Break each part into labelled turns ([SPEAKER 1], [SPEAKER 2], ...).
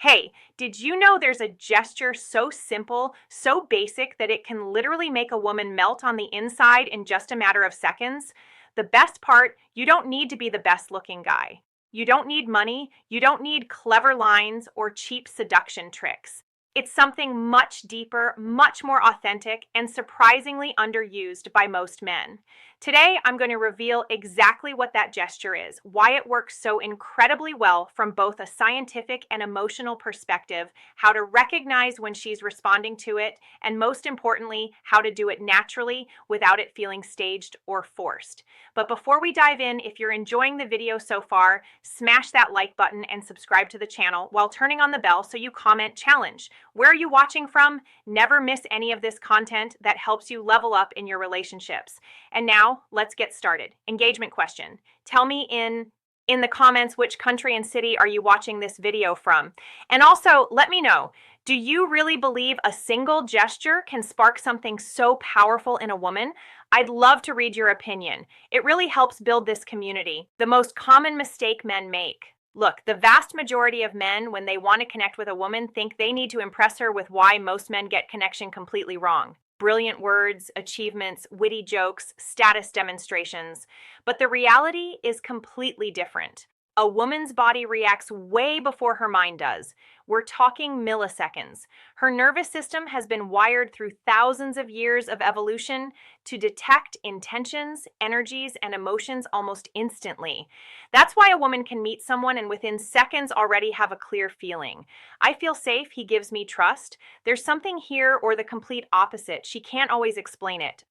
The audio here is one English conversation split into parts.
[SPEAKER 1] Hey, did you know there's a gesture so simple, so basic that it can literally make a woman melt on the inside in just a matter of seconds? The best part, you don't need to be the best looking guy. You don't need money, you don't need clever lines or cheap seduction tricks. It's something much deeper, much more authentic, and surprisingly underused by most men. Today, I'm going to reveal exactly what that gesture is, why it works so incredibly well from both a scientific and emotional perspective, how to recognize when she's responding to it, and most importantly, how to do it naturally without it feeling staged or forced. But before we dive in, if you're enjoying the video so far, smash that like button and subscribe to the channel while turning on the bell so you comment challenge. Where are you watching from? Never miss any of this content that helps you level up in your relationships. And now, let's get started. Engagement question. Tell me in the comments which country and city are you watching this video from? And also, let me know, do you really believe a single gesture can spark something so powerful in a woman? I'd love to read your opinion. It really helps build this community. The most common mistake men make. Look, the vast majority of men, when they want to connect with a woman, think they need to impress her with why most men get connection completely wrong. Brilliant words, achievements, witty jokes, status demonstrations. But the reality is completely different. A woman's body reacts way before her mind does. We're talking milliseconds. Her nervous system has been wired through thousands of years of evolution to detect intentions, energies, and emotions almost instantly. That's why a woman can meet someone and within seconds already have a clear feeling. I feel safe, he gives me trust. There's something here, or the complete opposite. She can't always explain it.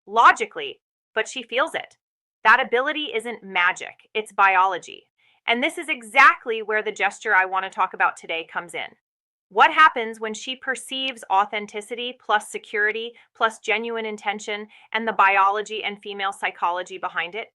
[SPEAKER 1] Logically, but she feels it. That ability isn't magic, it's biology. And this is exactly where the gesture I want to talk about today comes in. What happens when she perceives authenticity plus security plus genuine intention and the biology and female psychology behind it?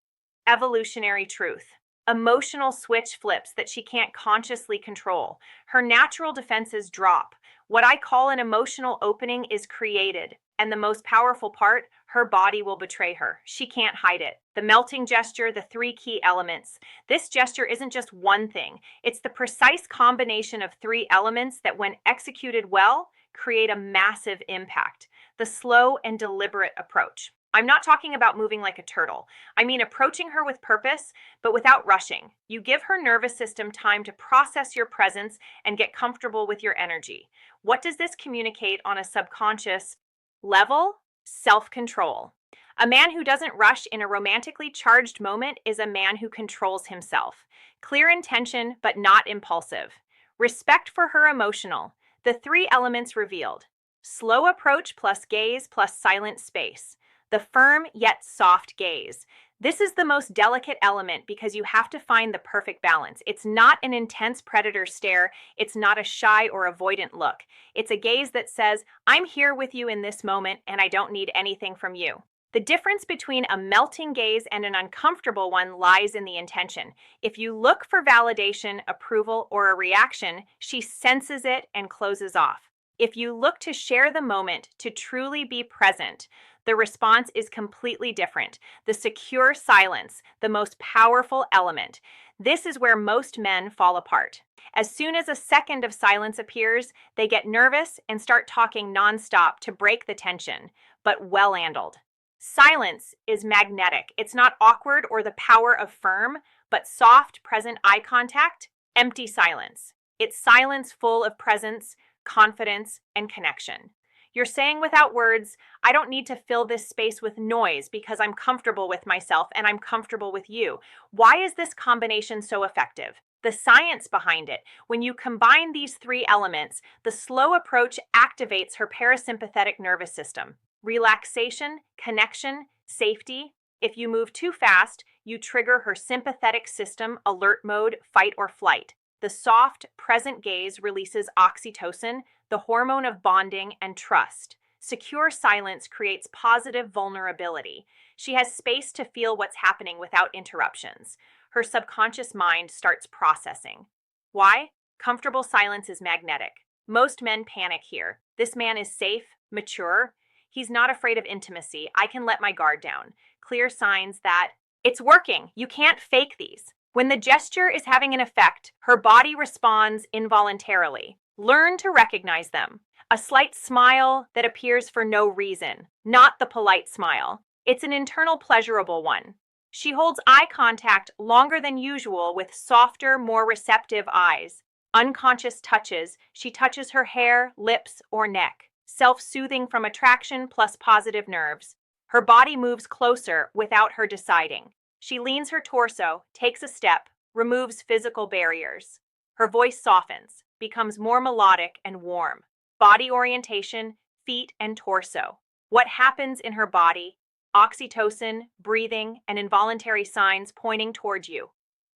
[SPEAKER 1] Evolutionary truth. Emotional switch flips that she can't consciously control. Her natural defenses drop. What I call an emotional opening is created. And the most powerful part, her body will betray her. She can't hide it. The melting gesture, the three key elements. This gesture isn't just one thing. It's the precise combination of three elements that, when executed well, create a massive impact. The slow and deliberate approach. I'm not talking about moving like a turtle. I mean approaching her with purpose, but without rushing. You give her nervous system time to process your presence and get comfortable with your energy. What does this communicate on a subconscious level? Self-control. A man who doesn't rush in a romantically charged moment is a man who controls himself. Clear intention, but not impulsive. Respect for her emotional. The three elements revealed. Slow approach plus gaze plus silent space. The firm yet soft gaze. This is the most delicate element because you have to find the perfect balance. It's not an intense predator stare. It's not a shy or avoidant look. It's a gaze that says, I'm here with you in this moment and I don't need anything from you. The difference between a melting gaze and an uncomfortable one lies in the intention. If you look for validation, approval, or a reaction, she senses it and closes off. If you look to share the moment, to truly be present, the response is completely different. The secure silence, the most powerful element. This is where most men fall apart. As soon as a second of silence appears, they get nervous and start talking nonstop to break the tension, but well-handled. Silence is magnetic. It's not awkward or the power of firm, but soft, present eye contact, empty silence. It's silence full of presence, confidence, and connection. You're saying without words, I don't need to fill this space with noise because I'm comfortable with myself and I'm comfortable with you. Why is this combination so effective? The science behind it. When you combine these three elements, the slow approach activates her parasympathetic nervous system. Relaxation, connection, safety. If you move too fast, you trigger her sympathetic system, alert mode, fight or flight. The soft, present gaze releases oxytocin, the hormone of bonding and trust. Secure silence creates positive vulnerability. She has space to feel what's happening without interruptions. Her subconscious mind starts processing. Why? Comfortable silence is magnetic. Most men panic here. This man is safe, mature. He's not afraid of intimacy. I can let my guard down. Clear signs that it's working. You can't fake these. When the gesture is having an effect, her body responds involuntarily. Learn to recognize them. A slight smile that appears for no reason, not the polite smile. It's an internal pleasurable one. She holds eye contact longer than usual with softer, more receptive eyes. Unconscious touches, she touches her hair, lips, or neck. Self-soothing from attraction plus positive nerves. Her body moves closer without her deciding. She leans her torso, takes a step, removes physical barriers. Her voice softens, becomes more melodic and warm. Body orientation, feet and torso. What happens in her body? Oxytocin, breathing, and involuntary signs pointing towards you.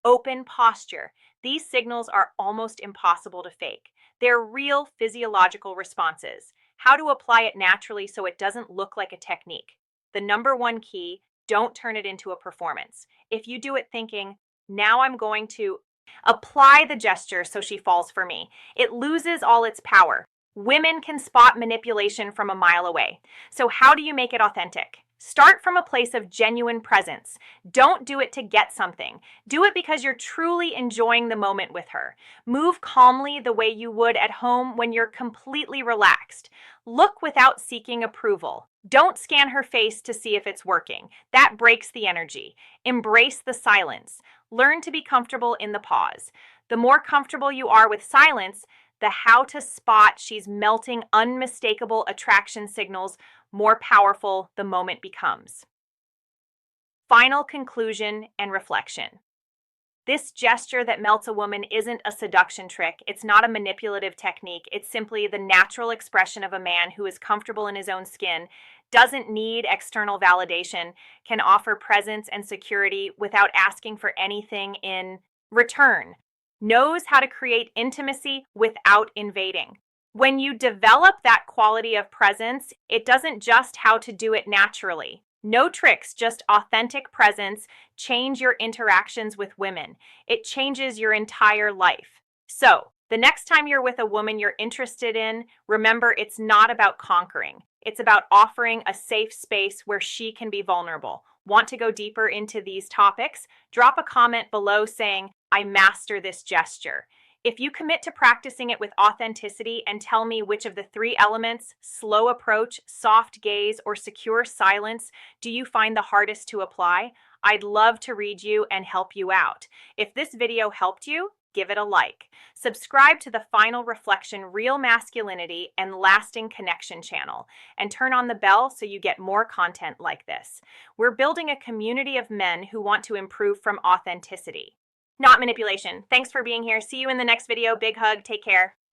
[SPEAKER 1] Open posture. These signals are almost impossible to fake. They're real physiological responses. How to apply it naturally so it doesn't look like a technique. The number one key, don't turn it into a performance. If you do it thinking, now I'm going to apply the gesture so she falls for me, it loses all its power. Women can spot manipulation from a mile away. So how do you make it authentic? Start from a place of genuine presence. Don't do it to get something. Do it because you're truly enjoying the moment with her. Move calmly the way you would at home when you're completely relaxed. Look without seeking approval. Don't scan her face to see if it's working. That breaks the energy. Embrace the silence. Learn to be comfortable in the pause. The more comfortable you are with silence, the how to spot she's melting unmistakable attraction signals, more powerful the moment becomes. Final conclusion and reflection. This gesture that melts a woman isn't a seduction trick. It's not a manipulative technique. It's simply the natural expression of a man who is comfortable in his own skin, doesn't need external validation, can offer presence and security without asking for anything in return, knows how to create intimacy without invading. When you develop that quality of presence, it doesn't just how to do it naturally. No tricks, just authentic presence. Change your interactions with women. It changes your entire life. So, the next time you're with a woman you're interested in, remember it's not about conquering. It's about offering a safe space where she can be vulnerable. Want to go deeper into these topics? Drop a comment below saying, I master this gesture. If you commit to practicing it with authenticity and tell me which of the three elements, slow approach, soft gaze, or secure silence, do you find the hardest to apply? I'd love to read you and help you out. If this video helped you, give it a like. Subscribe to the Final Reflection Real Masculinity and Lasting Connection channel, and turn on the bell so you get more content like this. We're building a community of men who want to improve from authenticity, not manipulation. Thanks for being here. See you in the next video. Big hug. Take care.